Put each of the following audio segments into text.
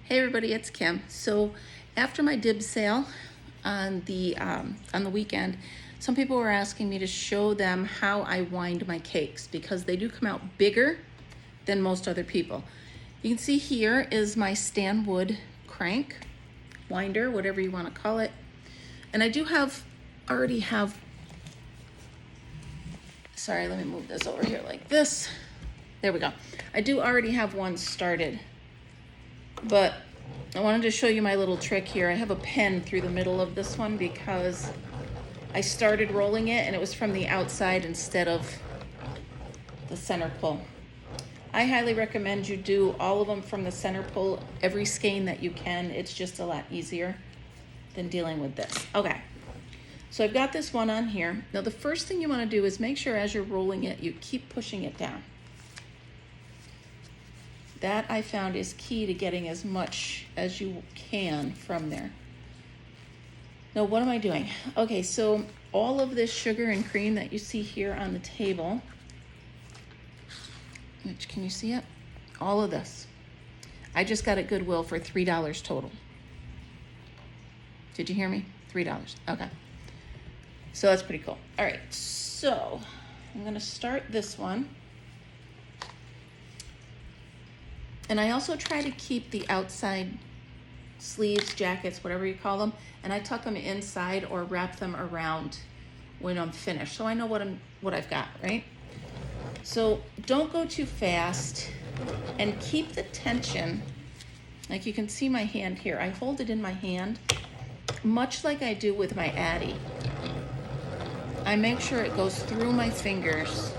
Hey everybody, it's Kim. So after my dib sale on the weekend, some people were asking me to show them how I wind my cakes because they do come out bigger than most other people. You can see here is my Stanwood crank, winder, whatever you want to call it. And I do already have, sorry, let me move this over here like this. There we go. I do already have one started. But I wanted to show you my little trick here. I have a pen through the middle of this one because I started rolling it and it was from the outside instead of the center pull. I highly recommend you do all of them from the center pull, every skein that you can. It's just a lot easier than dealing with this. Okay, so I've got this one on here. Now the first thing you want to do is make sure as you're rolling it, you keep pushing it down. That I found is key to getting as much as you can from there. Now what am I doing? Okay, so all of this sugar and cream that you see here on the table, which, can you see it? All of this. I just got at Goodwill for $3 total. Did you hear me? $3. Okay. So that's pretty cool. All right, so I'm gonna start this one. And I also try to keep the outside sleeves, jackets, whatever you call them, and I tuck them inside or wrap them around when I'm finished. So I know what I've got, right? So don't go too fast and keep the tension. Like you can see my hand here. I hold it in my hand, much like I do with my Addy. I make sure it goes through my fingers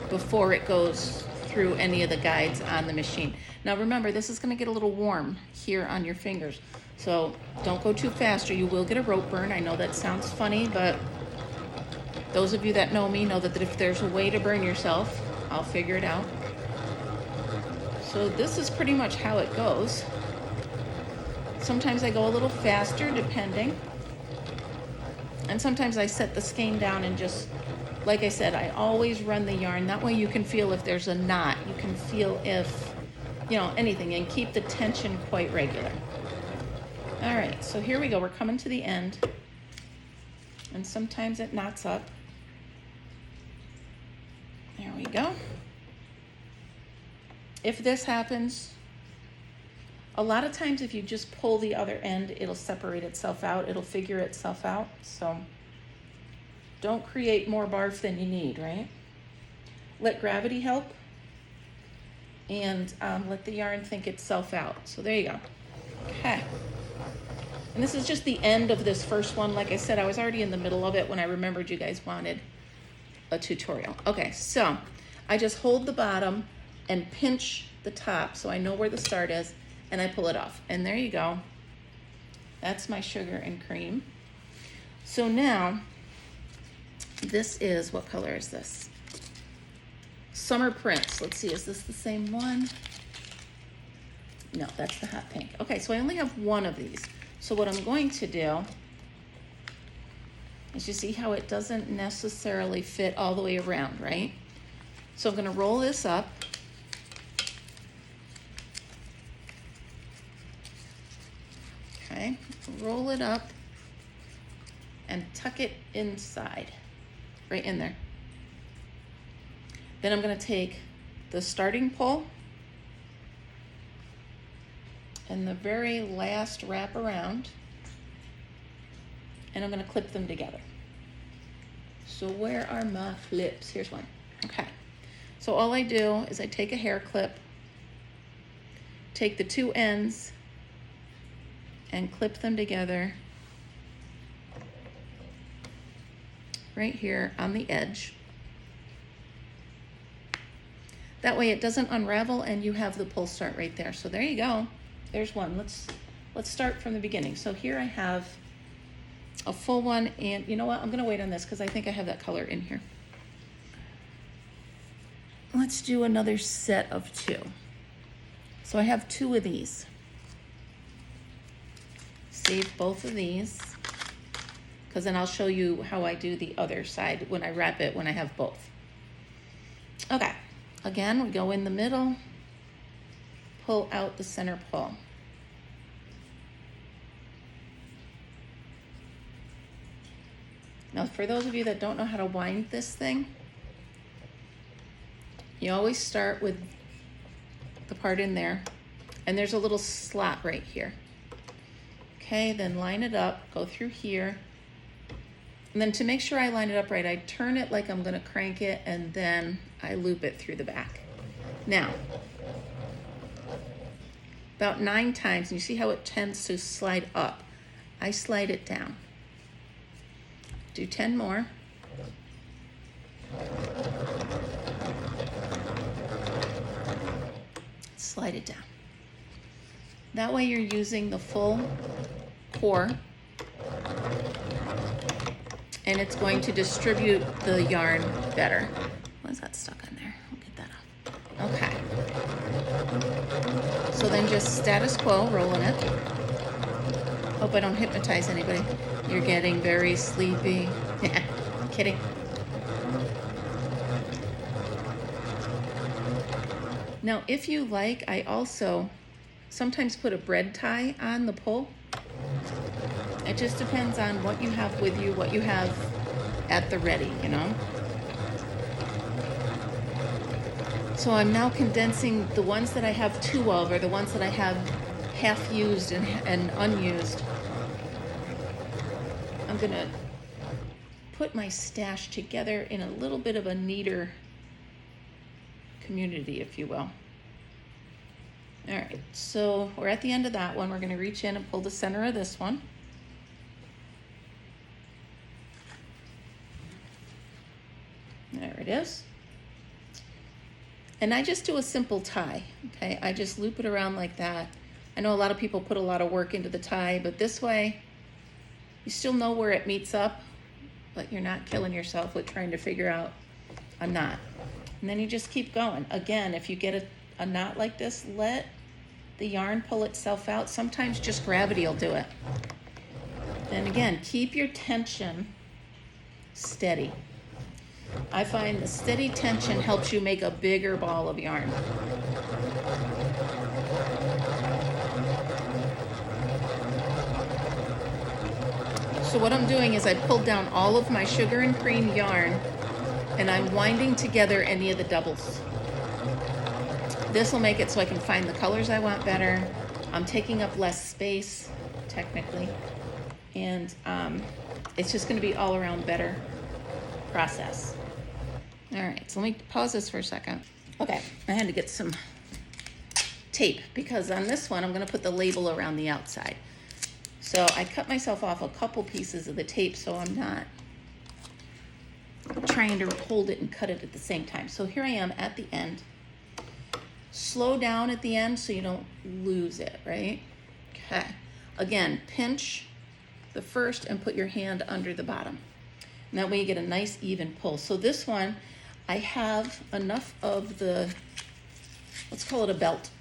before it goes through any of the guides on the machine. Now remember, this is gonna get a little warm here on your fingers. So don't go too fast or you will get a rope burn. I know that sounds funny, but those of you that know me know that if there's a way to burn yourself, I'll figure it out. So this is pretty much how it goes. Sometimes I go a little faster depending. And sometimes I set the skein down and just, like I said, I always run the yarn. That way you can feel if there's a knot. You can feel if, anything, and keep the tension quite regular. All right, so here we go. We're coming to the end. And sometimes it knots up. There we go. If this happens, a lot of times if you just pull the other end, it'll separate itself out. It'll figure itself out. So don't create more barf than you need, right? Let gravity help and let the yarn think itself out. So there you go. Okay. And this is just the end of this first one. Like I said, I was already in the middle of it when I remembered you guys wanted a tutorial. Okay, so I just hold the bottom and pinch the top so I know where the start is, and I pull it off. And there you go. That's my sugar and cream. So now, this is, what color is this? Summer Prince. Let's see, is this the same one? No, that's the hot pink. Okay, so I only have one of these. So what I'm going to do is, you see how it doesn't necessarily fit all the way around, right? So I'm gonna roll this up. Okay, roll it up and tuck it inside. Right in there. Then I'm going to take the starting pull and the very last wrap around, and I'm going to clip them together. So where are my clips? Here's one. Okay. So all I do is I take a hair clip, take the two ends, and clip them together right here on the edge. That way it doesn't unravel and you have the pull start right there. So there you go. There's one. Let's start from the beginning. So here I have a full one, and you know what? I'm gonna wait on this because I think I have that color in here. Let's do another set of two. So I have two of these. Save both of these, because then I'll show you how I do the other side when I wrap it when I have both. Okay, again, we go in the middle, pull out the center pull. Now, for those of you that don't know how to wind this thing, you always start with the part in there, and there's a little slot right here. Okay, then line it up, go through here, and then to make sure I line it up right, I turn it like I'm gonna crank it, and then I loop it through the back. Now, about 9 times, and you see how it tends to slide up. I slide it down. Do 10 more. Slide it down. That way you're using the full core, and it's going to distribute the yarn better. Why is that stuck on there? I'll get that off. Okay. So then just status quo, rolling it. Hope I don't hypnotize anybody. You're getting very sleepy. Yeah, kidding. Now, if you like, I also sometimes put a bread tie on the pull. It just depends on what you have with you, what you have at the ready, you know? So I'm now condensing the ones that I have 2 of, or the ones that I have half used and unused. I'm gonna put my stash together in a little bit of a neater community, if you will. All right, so we're at the end of that one. We're gonna reach in and pull the center of this one. There it is. And I just do a simple tie, okay? I just loop it around like that. I know a lot of people put a lot of work into the tie, but this way, you still know where it meets up, but you're not killing yourself with trying to figure out a knot. And then you just keep going. Again, if you get a knot like this, let the yarn pull itself out. Sometimes just gravity will do it. And again, keep your tension steady. I find the steady tension helps you make a bigger ball of yarn. So what I'm doing is I pulled down all of my sugar and cream yarn, and I'm winding together any of the doubles. This will make it so I can find the colors I want better. I'm taking up less space, technically, and it's just going to be all around better process. All right, so let me pause this for a second. Okay, I had to get some tape because on this one I'm going to put the label around the outside. So I cut myself off a couple pieces of the tape so I'm not trying to hold it and cut it at the same time. So here I am at the end. Slow down at the end so you don't lose it, right? Okay. Again, pinch the first and put your hand under the bottom. And that way you get a nice even pull. So this one, I have enough of the, let's call it a belt,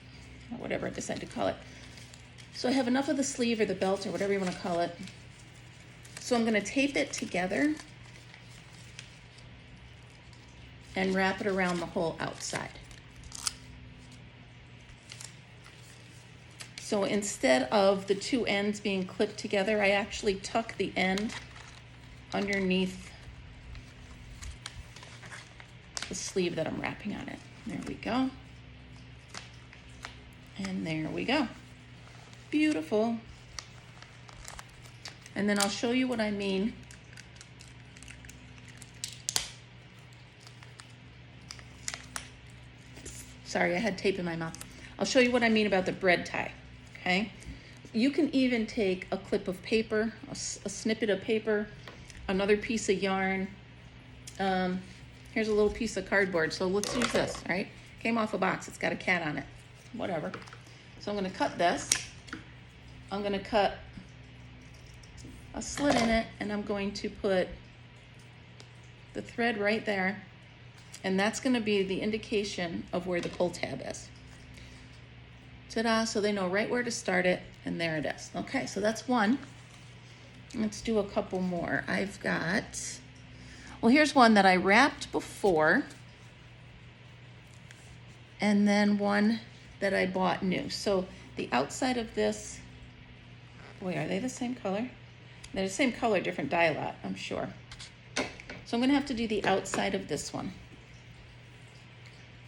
or whatever I decide to call it. So I have enough of the sleeve or the belt or whatever you want to call it. So I'm going to tape it together and wrap it around the whole outside. So instead of the 2 ends being clipped together, I actually tuck the end underneath the sleeve that I'm wrapping on it. There we go. And there we go. Beautiful. And then I'll show you what I mean. Sorry, I had tape in my mouth. I'll show you what I mean about the bread tie, okay? You can even take a clip of paper, a snippet of paper, another piece of yarn. Here's a little piece of cardboard. So let's use this, right? Came off a box. It's got a cat on it. Whatever. So I'm going to cut this. I'm going to cut a slit in it, and I'm going to put the thread right there. And that's going to be the indication of where the pull tab is. Ta-da, so they know right where to start it, and there it is. Okay, so that's one. Let's do a couple more. I've got, well, here's one that I wrapped before, and then one that I bought new. So the outside of this, wait, are they the same color? They're the same color, different dye lot, I'm sure. So I'm gonna have to do the outside of this one.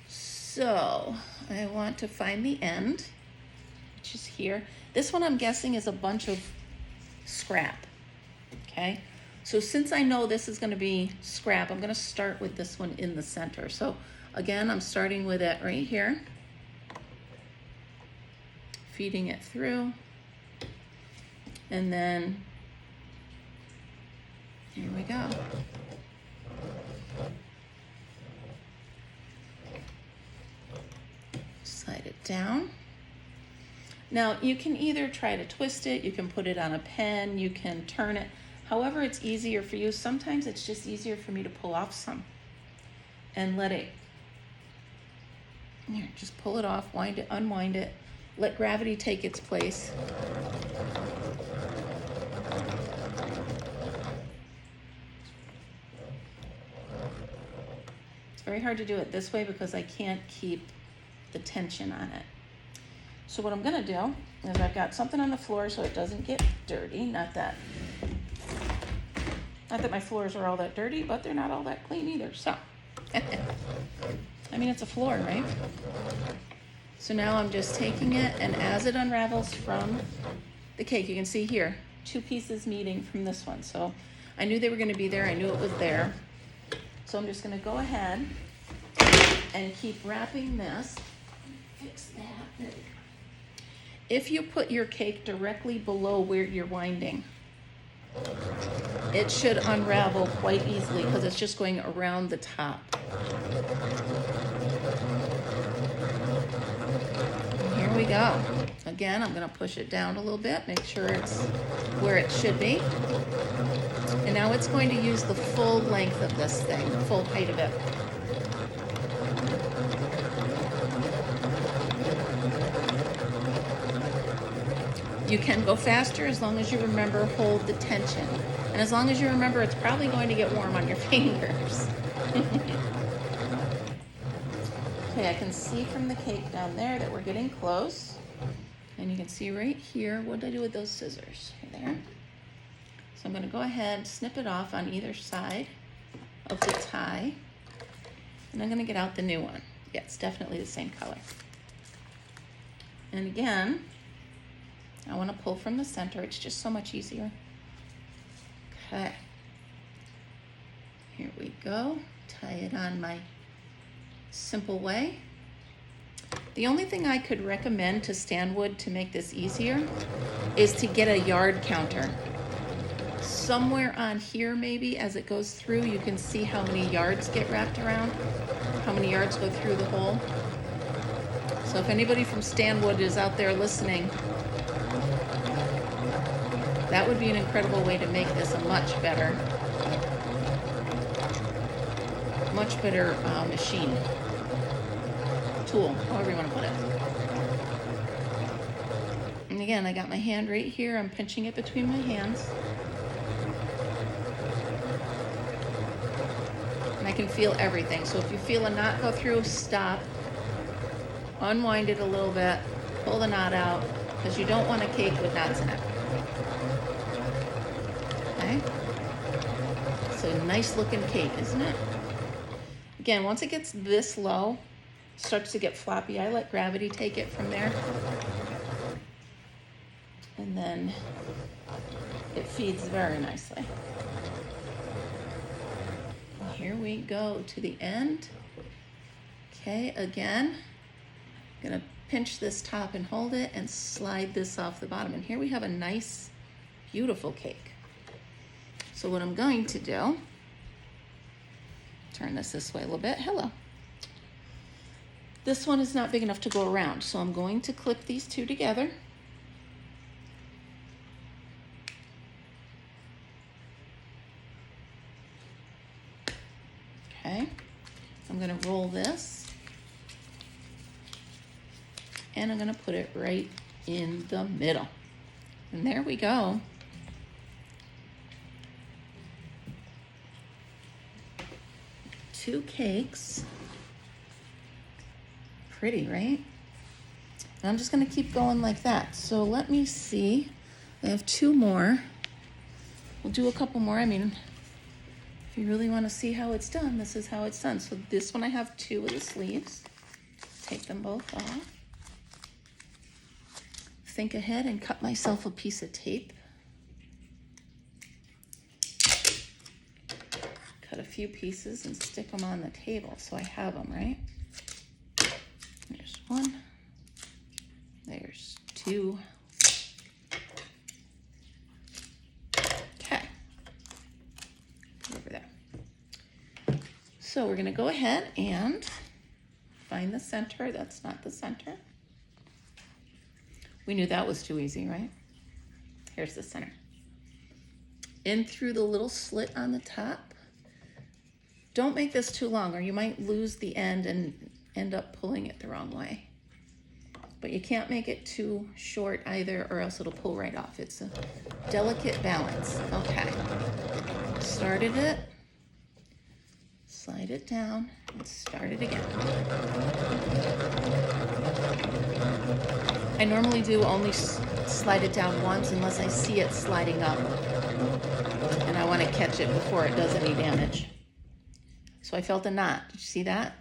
So I want to find the end, which is here. This one I'm guessing is a bunch of scrap, okay? So since I know this is gonna be scrap, I'm gonna start with this one in the center. So again, I'm starting with it right here, feeding it through, and then here we go. Slide it down. Now you can either try to twist it, you can put it on a pen, you can turn it, however it's easier for you. Sometimes it's just easier for me to pull off some and let it, here, just pull it off, wind it, unwind it, let gravity take its place. It's very hard to do it this way because I can't keep the tension on it. So what I'm gonna do is I've got something on the floor so it doesn't get dirty. Not that my floors are all that dirty, but they're not all that clean either, so. I mean, it's a floor, right? So now I'm just taking it, and as it unravels from the cake, you can see here, 2 pieces meeting from this one. So I knew they were gonna be there, I knew it was there. So I'm just gonna go ahead and keep wrapping this. Fix that. There we go. If you put your cake directly below where you're winding, it should unravel quite easily because it's just going around the top. And here we go. Again, I'm gonna push it down a little bit, make sure it's where it should be. And now it's going to use the full length of this thing, the full height of it. You can go faster as long as you remember hold the tension. And as long as you remember it's probably going to get warm on your fingers. Okay, I can see from the cake down there that we're getting close. And you can see right here, what did I do with those scissors? Right there. So I'm gonna go ahead, snip it off on either side of the tie. And I'm gonna get out the new one. Yeah, it's definitely the same color. And again, I want to pull from the center. It's just so much easier. Okay. Here we go. Tie it on my simple way. The only thing I could recommend to Stanwood to make this easier is to get a yard counter. Somewhere on here maybe as it goes through you can see how many yards get wrapped around, how many yards go through the hole. So if anybody from Stanwood is out there listening, that would be an incredible way to make this a much better machine, tool, however you want to put it. And again, I got my hand right here. I'm pinching it between my hands. And I can feel everything. So if you feel a knot go through, stop, unwind it a little bit, pull the knot out, because you don't want a cake with knots in it. Okay? It's a nice looking cake, isn't it? Again, once it gets this low, it starts to get floppy. I let gravity take it from there. And then it feeds very nicely. And here we go to the end. Okay, again, I'm gonna pinch this top and hold it and slide this off the bottom. And here we have a nice, beautiful cake. So what I'm going to do, turn this way a little bit. Hello. This one is not big enough to go around, so I'm going to clip these two together. Okay, I'm gonna roll this, and I'm gonna put it right in the middle. And there we go. Two cakes. Pretty, right? And I'm just gonna keep going like that. So let me see, I have 2 more. We'll do a couple more. I mean, if you really wanna see how it's done, this is how it's done. So this one I have 2 of the sleeves. Take them both off. Think ahead and cut myself a piece of tape. Cut a few pieces and stick them on the table so I have them, right? There's 1. There's 2. Okay. Put over there. So we're gonna go ahead and find the center. That's not the center. We knew that was too easy, right? Here's the center. In through the little slit on the top. Don't make this too long or you might lose the end and end up pulling it the wrong way. But you can't make it too short either or else it'll pull right off. It's a delicate balance. Okay. Started it. Slide it down and start it again. I normally do only slide it down once unless I see it sliding up and I want to catch it before it does any damage. So I felt a knot. Did you see that?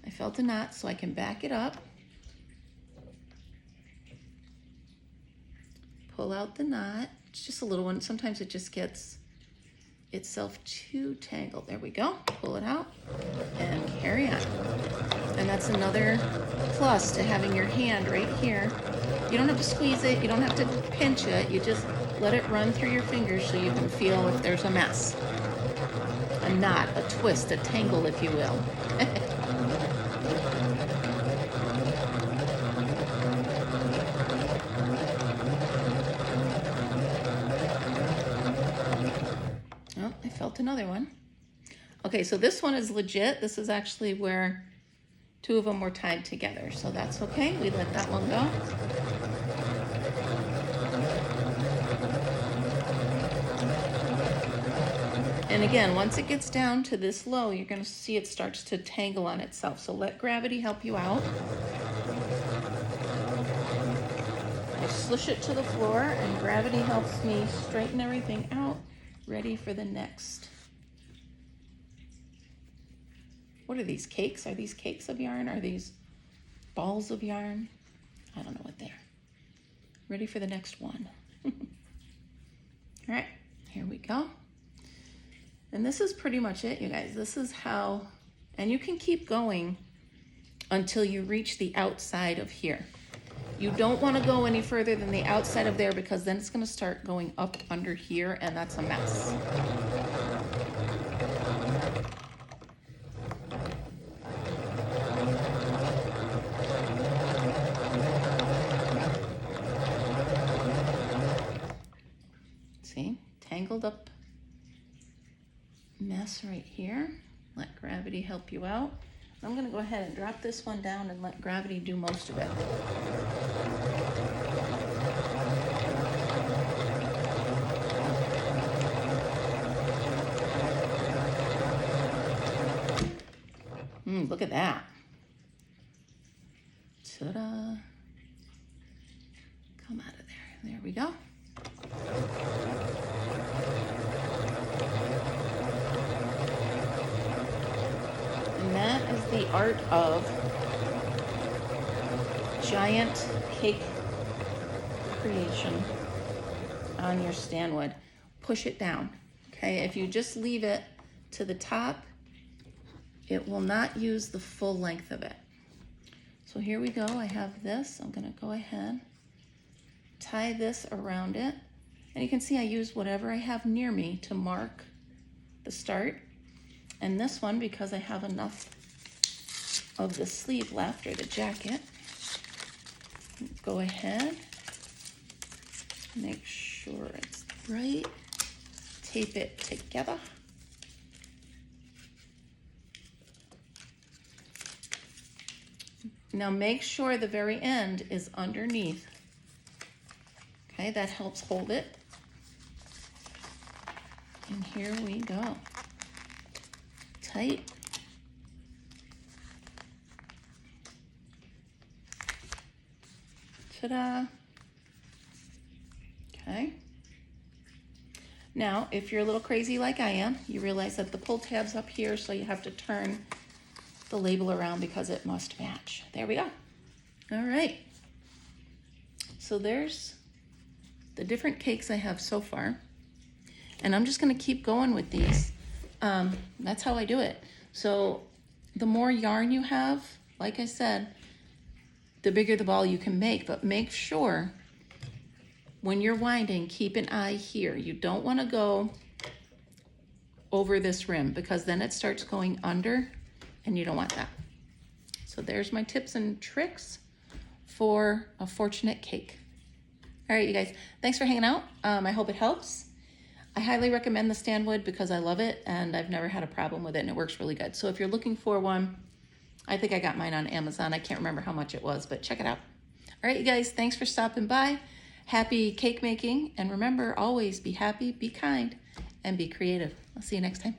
I felt a knot so I can back it up. Pull out the knot. It's just a little one. Sometimes it just gets itself too tangled. There we go. Pull it out and carry on. And that's another plus to having your hand right here. You don't have to squeeze it. You don't have to pinch it. You just let it run through your fingers so you can feel if there's a mess. A knot, a twist, a tangle, if you will. Oh, I felt another one. Okay, so this one is legit. This is actually where 2 of them were tied together, so that's okay. We let that one go. And again, once it gets down to this low, you're going to see it starts to tangle on itself. So let gravity help you out. I slush it to the floor and gravity helps me straighten everything out, ready for the next. What are these, cakes? Are these cakes of yarn? Are these balls of yarn? I don't know what they are. Ready for the next one. All right, here we go. And this is pretty much it, you guys. This is how, and you can keep going until you reach the outside of here. You don't want to go any further than the outside of there because then it's going to start going up under here and that's a mess. See, tangled up mess right here. Let gravity help you out. I'm going to go ahead and drop this one down and let gravity do most of it. Look at that. Ta-da. Come out of there. There we go. And that is the art of giant cake creation on your stand-wood. Push it down, okay? If you just leave it to the top, it will not use the full length of it. So here we go, I have this. I'm gonna go ahead, tie this around it. And you can see I use whatever I have near me to mark the start. And this one, because I have enough of the sleeve left, or the jacket, go ahead, make sure it's right, tape it together. Now make sure the very end is underneath. Okay, that helps hold it. And here we go. Tight. Ta-da. Okay. Now, if you're a little crazy like I am, you realize that the pull tab's up here, so you have to turn the label around because it must match. There we go. All right. So there's the different cakes I have so far. And I'm just gonna keep going with these. That's how I do it. So the more yarn you have, like I said, the bigger the ball you can make, but make sure when you're winding, keep an eye here. You don't wanna go over this rim because then it starts going under and you don't want that. So there's my tips and tricks for a fortunate cake. All right, you guys, thanks for hanging out. I hope it helps. I highly recommend the Stanwood because I love it and I've never had a problem with it and it works really good. So if you're looking for one, I think I got mine on Amazon. I can't remember how much it was, but check it out. All right, you guys, thanks for stopping by. Happy cake making. And remember, always be happy, be kind, and be creative. I'll see you next time.